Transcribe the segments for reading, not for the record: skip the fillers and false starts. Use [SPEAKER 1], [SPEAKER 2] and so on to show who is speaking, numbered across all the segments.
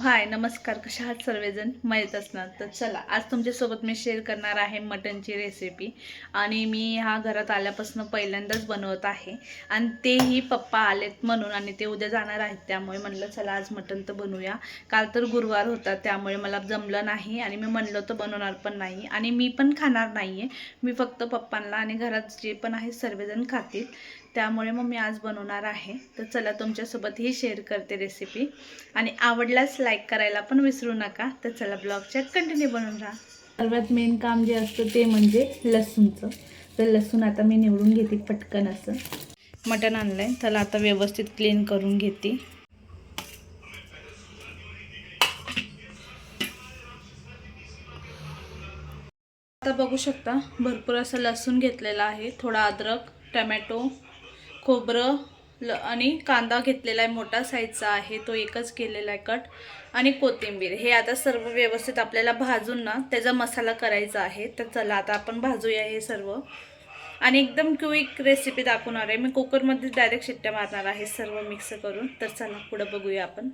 [SPEAKER 1] हाय नमस्कार, कशा आहात सर्वजण? मजेत असणार तर चला आज तुमच्यासोबत मी शेअर करणार आहे मटनची रेसिपी. आणि मी ह्या घरात आल्यापासून पहिल्यांदाच बनवत आहे आणि तेही पप्पा आलेत म्हणून, आणि ते उद्या जाणार आहेत त्यामुळे म्हणलं चला आज मटन तर बनवूया. काल तर गुरुवार होता त्यामुळे मला जमलं नाही आणि मी म्हणलं तर बनवणार पण नाही आणि मी पण खाणार नाही आहे. मी फक्त पप्पांना आणि घरात जे पण आहे सर्वजण खातील त्यामुळे मग मी आज बनवणार आहे. तर चला तुमच्यासोबत ही शेअर करते रेसिपी आणि आवडल्यास लाईक करायला पण विसरू नका. तर चला ब्लॉगच्या कंटिन्यू बनवून राहा. सर्वात मेन काम जे असतं ते म्हणजे लसूणचं. तर लसूण आता मी निवडून घेते पटकन. असं मटण आणलंय त्याला आता व्यवस्थित क्लीन करून घेते. आता बघू शकता भरपूर असं लसूण घेतलेला आहे, थोडा अद्रक, टमॅटो, खोबरं आणि कांदा घेतलेला आहे, मोठा साईजचा आहे तो एकच केलेला आहे कट, आणि कोथिंबीर. हे आता सर्व व्यवस्थित आपल्याला भाजून ना त्याचा मसाला करायचा आहे. तर चला आता आपण भाजूया हे सर्व आणि एकदम क्विक रेसिपी दाखवणार आहे. मी कुकरमध्ये डायरेक्ट शिट्ट्या मारणार आहे सर्व मिक्स करून. तर चला पुढे बघूया आपण.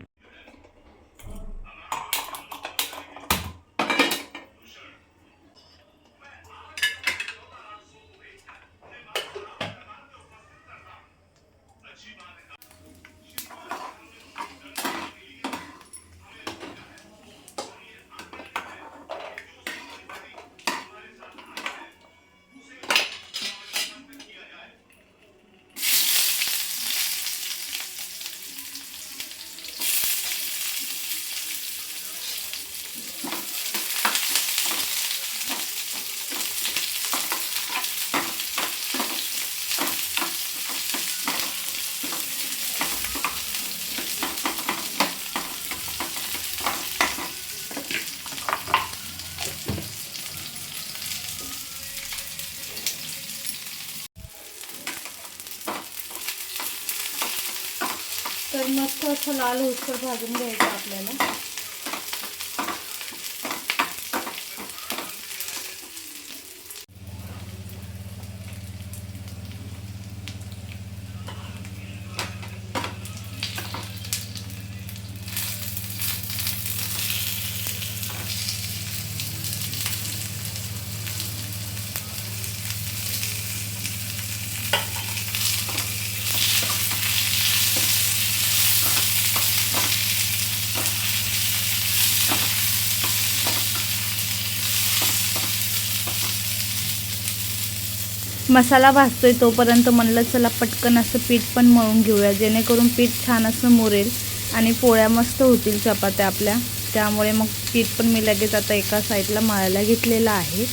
[SPEAKER 1] तर मस्त असं लाल होसर भाजून घ्यायचं आपल्याला. मसाला भाजतोय तोपर्यंत म्हणलं चला पटकन असं पीठ पण मळून घेऊया, जेणेकरून पीठ छान असं मुरेल आणि पोळ्या मस्त होतील चपात्या आपल्या. त्यामुळे मग पीठ पण मी लगेच आता एका साईडला मळायला घेतलेलं आहे.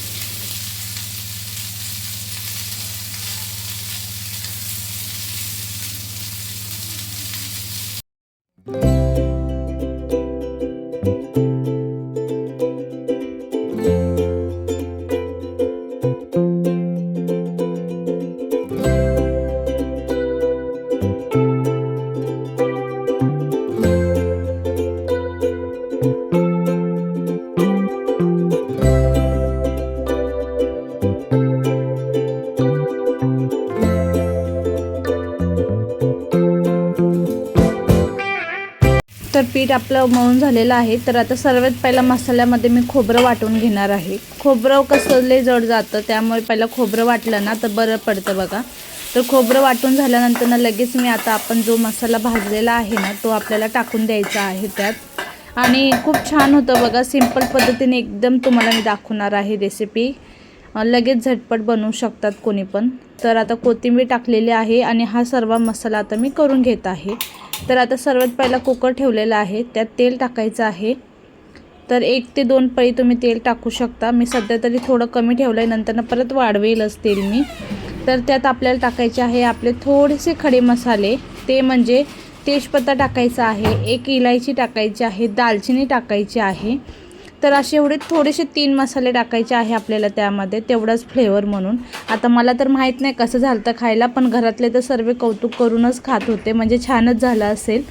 [SPEAKER 1] तर पीठ आपलं मळून झालेलं आहे. तर आता सर्वात पहिला मसाल्यामध्ये मी खोबरं वाटून घेणार आहे. खोबरं कसं लय जड जातं त्यामुळे पहिला खोबरं वाटलं ना तर बरं पडतं बघा. तर खोबरं वाटून झाल्यानंतर ना लगेच मी आता आपण जो मसाला भाजलेला आहे ना तो आपल्याला टाकून द्यायचा आहे त्यात. आणि खूप छान होतं बघा, सिंपल पद्धतीने एकदम तुम्हाला मी दाखवणार आहे रेसिपी. लगेच झटपट बनवू शकतात कोणी पण. तर आता कोथिंबीर टाकलेली आहे आणि हा सर्व मसाला आता मी करून घेत आहे. तर आता सर्वात पहिला कुकर ठेवलेला आहे, त्यात तेल टाकायचं आहे. तर 1 ते 2 पळी तुम्ही तेल टाकू शकता. मी सध्या तरी थोडं कमी ठेवलं आहे, नंतर परत वाढवेलच तेल मी. तर त्यात आपल्याला टाकायचे आहे आपले थोडेसे खडे मसाले. ते म्हणजे तेजपत्ता टाकायचा आहे, 1 इलायची टाकायची आहे, दालचिनी टाकायची आहे. तर असे एवढे थोडेसे 3 मसाले टाकायचे आहे आपल्याला त्यामध्ये, तेवढाच फ्लेवर म्हणून. आता मला तर माहीत नाही कसं झालं तर खायला, पण घरातले तर सर्व कौतुक करूनच खात होते, म्हणजे छानच झालं असेल.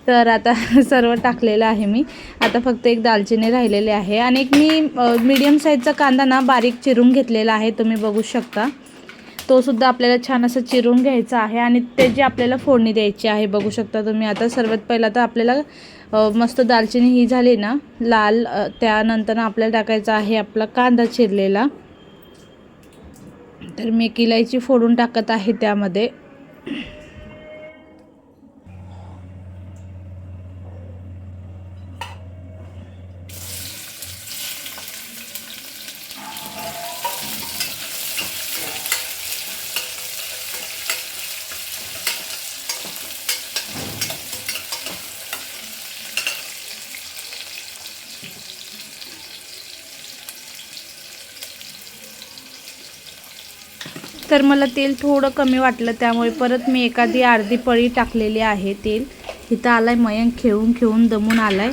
[SPEAKER 1] तर आता सर्व टाकलेलं आहे मी. आता फक्त एक दालचिनी राहिलेली आहे आणि एक मी मीडियम साईजचा कांदा ना बारीक चिरून घेतलेला आहे, तुम्ही बघू शकता. तो सुद्धा आपल्याला छान असं चिरून घ्यायचा आहे आणि त्याची आपल्याला फोडणी द्यायची आहे, बघू शकता तुम्ही. आता सर्वात पहिला तर आपल्याला मस्त दालचिनी ही झाली ना लाल, त्यानंतर आपल्याला टाकायचा आहे आपला कांदा चिरलेला। तर मी एक इलायची फोडून टाकत आहे त्यामध्ये। तर मला तेल थोडं कमी वाटलं, त्यामुळे परत मी एखादी अर्धी पळी टाकलेली आहे तेल। इथं आलाय मयंक खेळून खेळून दमून आलाय।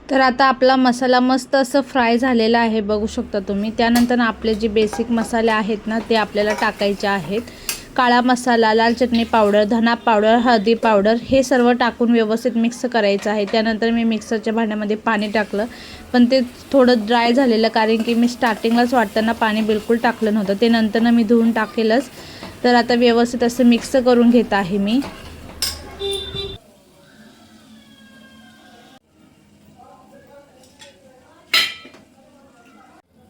[SPEAKER 1] तर आता आपला मसाला मस्त असं फ्राय झालेला आहे, बघू शकता तुम्ही। त्यानंतर आपले जे बेसिक मसाले आहेत ना ते आपल्याला टाकायचे आहेत। काळा मसाला, लाल चटणी पावडर, धना पावडर, हळदी पावडर हे सर्व टाकून व्यवस्थित मिक्स करायचं आहे। त्यानंतर मी मिक्सरच्या भांड्यामध्ये पाणी टाकलं, पण ते थोडं ड्राय झालेलं, कारण की मी स्टार्टिंगलाच वाटताना पाणी बिलकुल टाकलं नव्हतं, ते नंतरनं मी धुवून टाकेलच। तर आता व्यवस्थित असं मिक्स करून घेत आहे मी।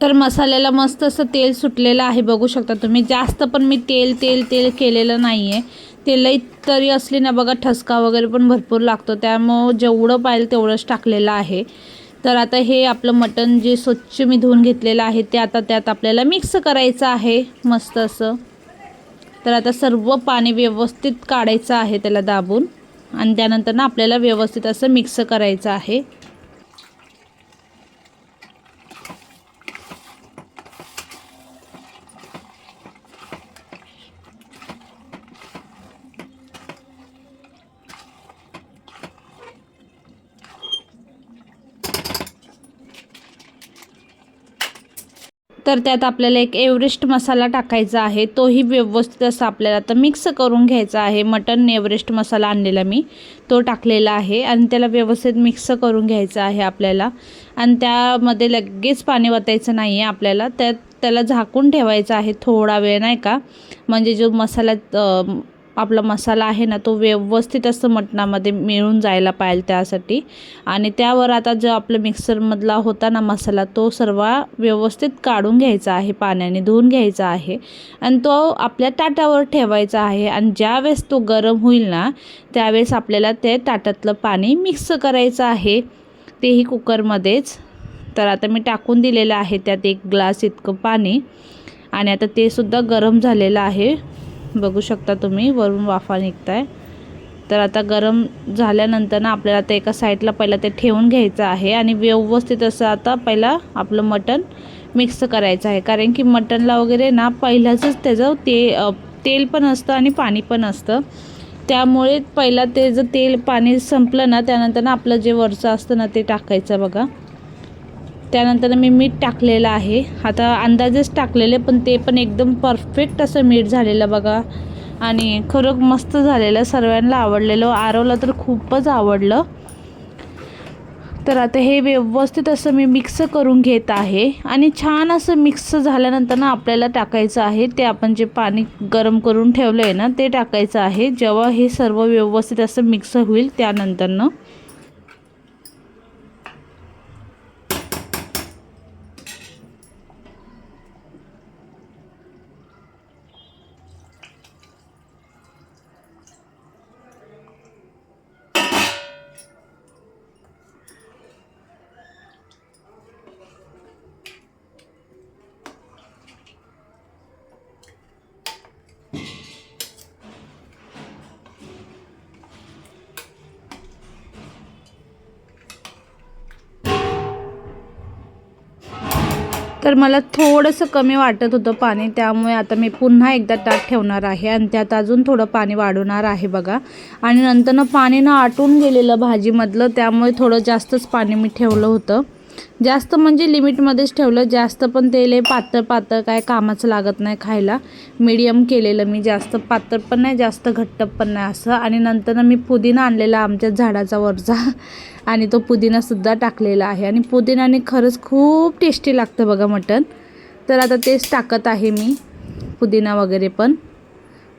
[SPEAKER 1] तर मसाल्याला मस्त असं तेल सुटलेलं आहे, बघू शकता तुम्ही। जास्त पण मी तेल केलेलं नाही आहे। तेलही तरी असली ना बघा, ठसका वगैरे पण भरपूर लागतो, त्यामुळं जेवढं पाहिजे तेवढंच टाकलेलं आहे। तर आता हे आपलं मटण जे स्वच्छ मी धुवून घेतलेलं आहे ते आता त्यात आपल्याला मिक्स करायचं आहे मस्त असं। तर आता सर्व पाणी व्यवस्थित काढायचं आहे त्याला दाबून, आणि त्यानंतर ना आपल्याला व्यवस्थित असं मिक्स करायचं आहे। तर त्यात आपल्याला एक एव्हरेस्ट मसाला टाकायचा आहे, तोही व्यवस्थित असं आपल्याला आता मिक्स करून घ्यायचा आहे। मटन एव्हरेस्ट मसाला आणलेला मी, तो टाकलेला आहे, आणि त्याला व्यवस्थित मिक्स करून घ्यायचं आहे आपल्याला। आणि त्यामध्ये लगेच पाणी वतायचं नाही आहे आपल्याला, त्याला झाकून ठेवायचं आहे थोडा वेळ, नाही का, म्हणजे जो मसाला आपला मसाला आहे ना तो व्यवस्थित असं मटणामध्ये मिळून जायला पाहिजे त्यासाठी। आणि त्यावर आता जो आपला मिक्सरमधला होता ना मसाला, तो सर्व व्यवस्थित काढून घ्यायचा आहे, पाण्याने धुवून घ्यायचा आहे, आणि तो आपल्या ताटावर ठेवायचा आहे। आणि ज्यावेळेस तो गरम होईल ना त्यावेळेस आपल्याला ते ताटातलं पाणी मिक्स करायचं आहे, तेही कुकरमध्येच। तर आता मी टाकून दिलेलं आहे त्यात 1 ग्लास इतकं पाणी, आणि आता ते सुद्धा गरम झालेलं आहे, बघू शकता तुम्ही, वरून वाफा निघताय। तर आता गरम झाल्यानंतर ना आपल्याला आता एका साईडला पहिला ते ठेवून घ्यायचं आहे, आणि व्यवस्थित असं आता पहिला आपलं मटण मिक्स करायचं आहे, कारण की मटणला वगैरे ना पहिल्याच त्याचं तेल पण असतं आणि पाणी पण असतं, त्यामुळे पहिला ते जर तेल पाणी संपलं ना त्यानंतर ना आपलं जे वरचं असतं ना ते टाकायचं बघा। त्यानंतर मी मीठ टाकलेलं आहे, आता अंदाजेच टाकलेले, पण ते पण एकदम परफेक्ट असं मीठ झालेलं बघा, आणि खरं मस्त झालेलं, सर्वांना आवडलेलं, आरवला तर खूपच आवडलं। तर आता हे व्यवस्थित असं मी मिक्स करून घेत आहे, आणि छान असं मिक्स झाल्यानंतर ना आपल्याला टाकायचं आहे ते आपण जे पाणी गरम करून ठेवलं आहे ना ते टाकायचं आहे, जेव्हा हे सर्व व्यवस्थित असं मिक्स होईल त्यानंतरनं। तर मला थोडंसं कमी वाटत होतं पाणी, त्यामुळे आता मी पुन्हा एकदा ताट ठेवणार आहे आणि त्यात अजून थोडं पाणी वाढवणार आहे बघा. आणि नंतरनं पाणी ना आटून गेलेलं भाजीमधलं, त्यामुळे थोडं जास्तच पाणी मी ठेवलं होतं. जास्त म्हणजे लिमिटमध्येच ठेवलं, जास्त पण तेल पातळ पातळ काय कामाचं लागत नाही खायला. मीडियम केलेलं मी, जास्त पातळ पण नाही जास्त घट्ट पण नाही असं. आणि नंतरनं मी पुदिना आणलेला आमच्या झाडाचा वरचा आणि तो पुदिनासुद्धा टाकलेला आहे. आणि पुदिनाने खरंच खूप टेस्टी लागतं बघा मटण. तर आता तेच टाकत आहे मी, पुदिना वगैरे पण.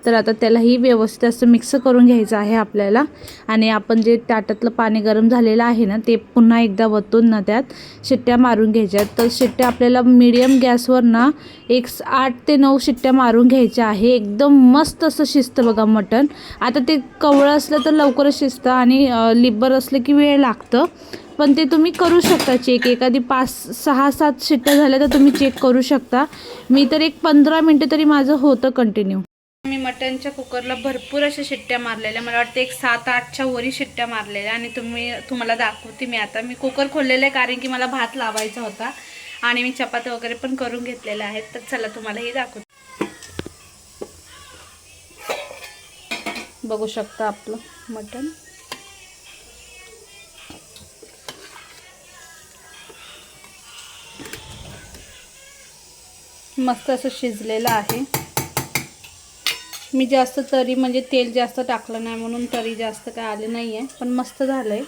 [SPEAKER 1] तर आता त्यालाही व्यवस्थित असं मिक्स करून घ्यायचं आहे आपल्याला. आणि आपण जे ताटातलं पाणी गरम झालेलं आहे ना, ते पुन्हा एकदा वतून ना त्यात शिट्ट्या मारून घ्यायच्या. तर शिट्ट्या आपल्याला मीडियम गॅसवर ना 8 ते 9 शिट्ट्या मारून घ्यायच्या आहे. एकदम मस्त असं शिजतं बघा मटण. आता ते कवळं असलं तर लवकरच शिजतं आणि लिब्बर असलं की वेळ लागतं. पण ते तुम्ही करू शकता चेक. एखादी 5-6-7 शिट्ट्या झाल्या तर तुम्ही चेक करू शकता. मी तर एक 15 मिनटं तरी माझं होतं कंटिन्यू. मी मटनच्या कुकरला भरपूर अशा शिट्ट्या मारलेल्या, मला वाटतं एक 7-8च्या वरी शिट्ट्या मारलेल्या. आणि तुम्हाला दाखवते मी आता. मी कुकर खोललेलं आहे कारण की मला भात लावायचा होता आणि मी चपात्या वगैरे पण करून घेतलेल्या आहेत. तर चला तुम्हालाही दाखवते. बघू शकता आपलं मटन मस्त असं शिजलेलं आहे. मी जास्त तरी म्हणजे तेल जास्त टाकलं नाही म्हणून तरी जास्त काय आले नाही आहे, पण मस्त झालं आहे.